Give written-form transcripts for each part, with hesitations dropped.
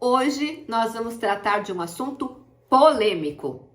Hoje nós vamos tratar de um assunto polêmico.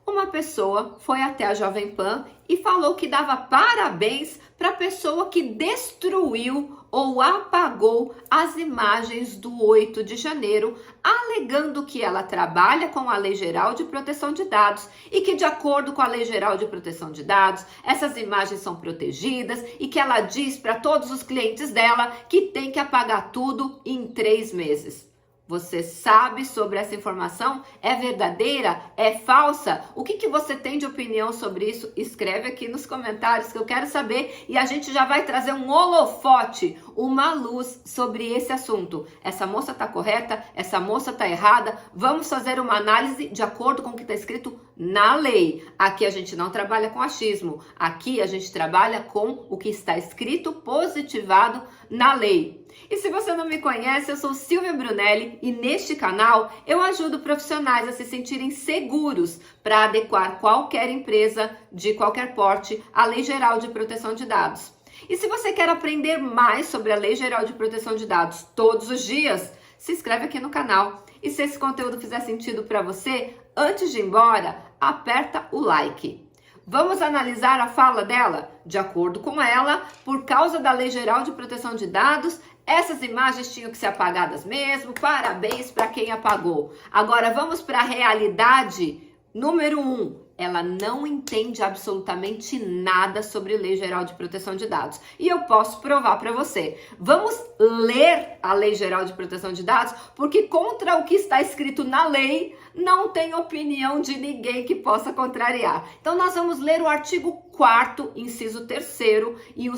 Uma pessoa foi até a Jovem Pan e falou que dava parabéns para a pessoa que destruiu ou apagou as imagens do 8 de janeiro, alegando que ela trabalha com a Lei Geral de Proteção de Dados e que, de acordo com a Lei Geral de Proteção de Dados, essas imagens são protegidas e que ela diz para todos os clientes dela que tem que apagar tudo em 3 meses. Você sabe sobre essa informação? É verdadeira? É falsa? O que você tem de opinião sobre isso? Escreve aqui nos comentários que eu quero saber e a gente já vai trazer um holofote, uma luz sobre esse assunto. Essa moça tá correta? Essa moça tá errada? Vamos fazer uma análise de acordo com o que está escrito na lei. Aqui a gente não trabalha com achismo. Aqui a gente trabalha com o que está escrito positivado na lei. E se você não me conhece, eu sou Silvia Brunelli e neste canal eu ajudo profissionais a se sentirem seguros para adequar qualquer empresa de qualquer porte à Lei Geral de Proteção de Dados. E se você quer aprender mais sobre a Lei Geral de Proteção de Dados todos os dias, se inscreve aqui no canal. E se esse conteúdo fizer sentido para você, antes de ir embora, aperta o like. Vamos analisar a fala dela? De acordo com ela, por causa da Lei Geral de Proteção de Dados, essas imagens tinham que ser apagadas mesmo. Parabéns para quem apagou. Agora vamos para a realidade. Número 1, ela não entende absolutamente nada sobre Lei Geral de Proteção de Dados. E eu posso provar para você. Vamos ler a Lei Geral de Proteção de Dados, porque contra o que está escrito na lei, não tem opinião de ninguém que possa contrariar. Então nós vamos ler o artigo 4º, inciso 3º, e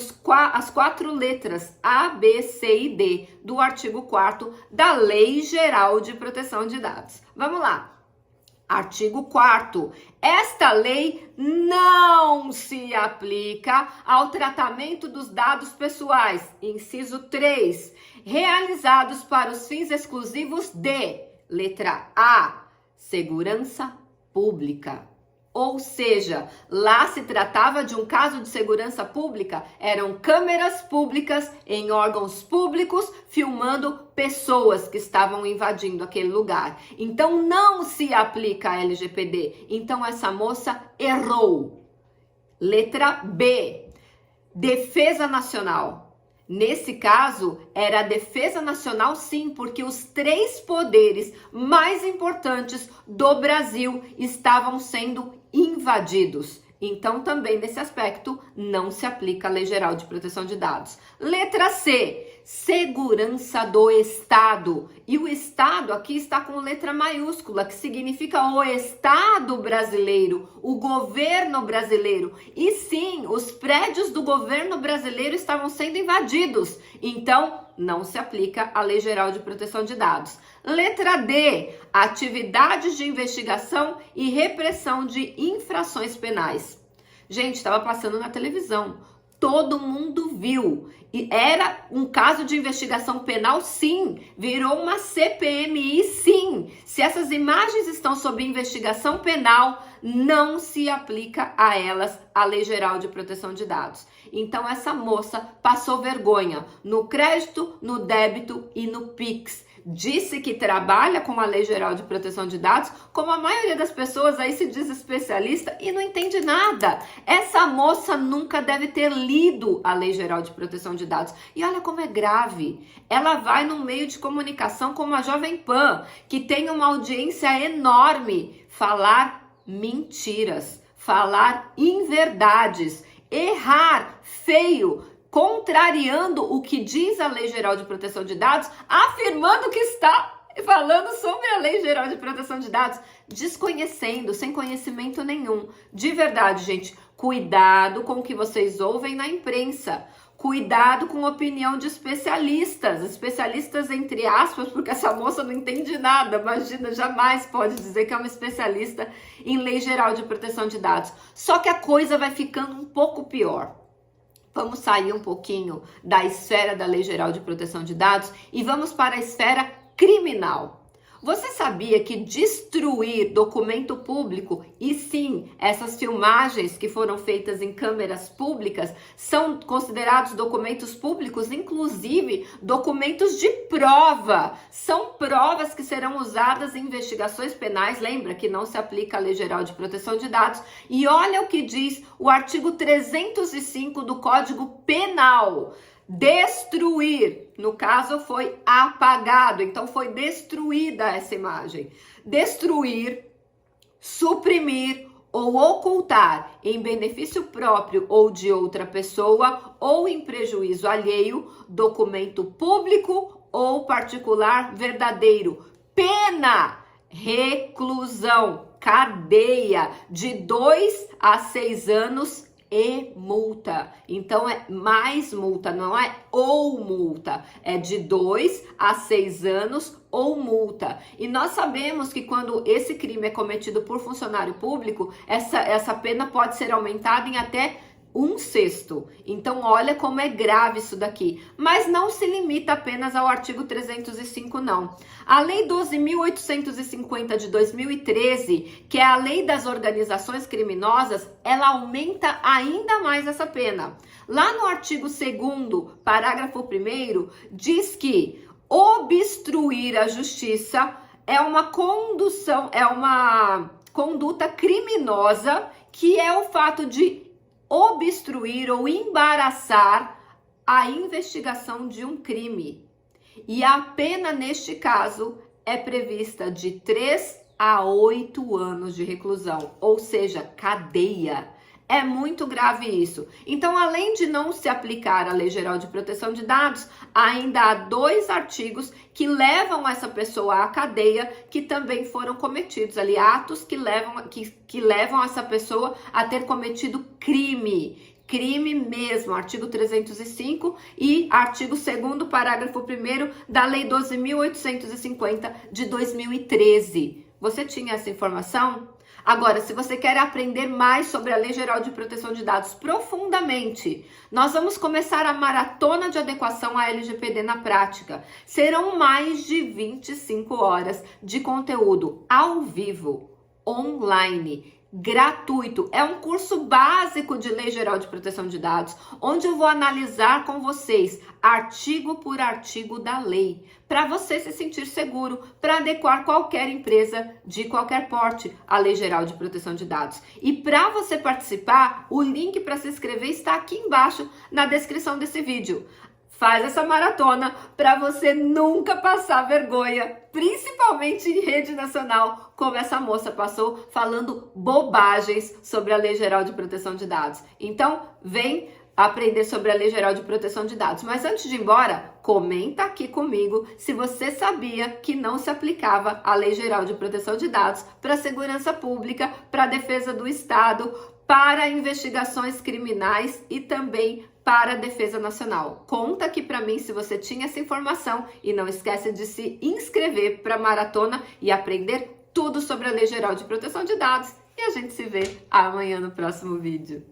as 4 letras A, B, C e D do artigo 4º da Lei Geral de Proteção de Dados. Vamos lá. Artigo 4º. Esta lei não se aplica ao tratamento dos dados pessoais, inciso 3, realizados para os fins exclusivos de, letra A, segurança pública. Ou seja, lá se tratava de um caso de segurança pública, eram câmeras públicas em órgãos públicos filmando pessoas que estavam invadindo aquele lugar. Então não se aplica a LGPD. Então essa moça errou. Letra B, Defesa Nacional. Nesse caso, era a Defesa Nacional, sim, porque os 3 poderes mais importantes do Brasil estavam sendo invadidos. Então, também nesse aspecto, não se aplica a Lei Geral de Proteção de Dados. Letra C, segurança do Estado. E o Estado aqui está com letra maiúscula, que significa o Estado brasileiro, o governo brasileiro. E sim, os prédios do governo brasileiro estavam sendo invadidos. Então, não se aplica a Lei Geral de Proteção de Dados. Letra D, atividades de investigação e repressão de infrações penais. Gente, estava passando na televisão, todo mundo viu. E era um caso de investigação penal, sim. Virou uma CPMI, sim. Se essas imagens estão sob investigação penal, não se aplica a elas a Lei Geral de Proteção de Dados. Então, essa moça passou vergonha no crédito, no débito e no Pix. Disse que trabalha com a Lei Geral de Proteção de Dados, como a maioria das pessoas aí se diz especialista e não entende nada. Essa moça nunca deve ter lido a Lei Geral de Proteção de Dados. E olha como é grave. Ela vai num meio de comunicação como a Jovem Pan, que tem uma audiência enorme, falar mentiras, falar inverdades, errar feio, contrariando o que diz a Lei Geral de Proteção de Dados, afirmando que está falando sobre a Lei Geral de Proteção de Dados, desconhecendo, sem conhecimento nenhum. De verdade, gente, cuidado com o que vocês ouvem na imprensa. Cuidado com a opinião de especialistas entre aspas, porque essa moça não entende nada, imagina, jamais pode dizer que é uma especialista em Lei Geral de Proteção de Dados. Só que a coisa vai ficando um pouco pior. Vamos sair um pouquinho da esfera da Lei Geral de Proteção de Dados e vamos para a esfera criminal. Você sabia que destruir documento público, e sim, essas filmagens que foram feitas em câmeras públicas, são considerados documentos públicos, inclusive documentos de prova. São provas que serão usadas em investigações penais. Lembra que não se aplica a Lei Geral de Proteção de Dados. E olha o que diz o artigo 305 do Código Penal. Destruir, no caso foi apagado, então foi destruída essa imagem. Destruir, suprimir ou ocultar em benefício próprio ou de outra pessoa ou em prejuízo alheio, documento público ou particular verdadeiro. Pena, reclusão, cadeia de 2 a 6 anos e multa. Então é mais multa, não é ou multa, é de 2 a 6 anos ou multa. E nós sabemos que quando esse crime é cometido por funcionário público, essa pena pode ser aumentada em até 1/6. Então, olha como é grave isso daqui. Mas não se limita apenas ao artigo 305, não. A Lei 12.850 de 2013, que é a Lei das Organizações Criminosas, ela aumenta ainda mais essa pena. Lá no artigo 2º, parágrafo 1º, diz que obstruir a justiça é uma conduta criminosa, que é o fato de obstruir ou embaraçar a investigação de um crime. E a pena neste caso é prevista de 3 a 8 anos de reclusão, ou seja, cadeia. É muito grave isso. Então, além de não se aplicar a Lei Geral de Proteção de Dados, ainda há 2 artigos que levam essa pessoa à cadeia, que também foram cometidos ali, atos que levam essa pessoa a ter cometido crime. Crime mesmo, artigo 305 e artigo 2º, parágrafo 1º da Lei 12.850 de 2013. Você tinha essa informação? Agora, se você quer aprender mais sobre a Lei Geral de Proteção de Dados profundamente, nós vamos começar a maratona de adequação à LGPD na prática. Serão mais de 25 horas de conteúdo ao vivo, online, gratuito. É um curso básico de Lei Geral de Proteção de Dados, onde eu vou analisar com vocês artigo por artigo da lei, para você se sentir seguro, para adequar qualquer empresa de qualquer porte à Lei Geral de Proteção de Dados. E para você participar, o link para se inscrever está aqui embaixo na descrição desse vídeo. Faz essa maratona para você nunca passar vergonha, principalmente em rede nacional, como essa moça passou falando bobagens sobre a Lei Geral de Proteção de Dados. Então, vem aprender sobre a Lei Geral de Proteção de Dados. Mas antes de ir embora, comenta aqui comigo se você sabia que não se aplicava a Lei Geral de Proteção de Dados para a segurança pública, para a defesa do Estado, para investigações criminais e também para a defesa nacional. Conta aqui para mim se você tinha essa informação e não esquece de se inscrever para a maratona e aprender tudo sobre a Lei Geral de Proteção de Dados. E a gente se vê amanhã no próximo vídeo.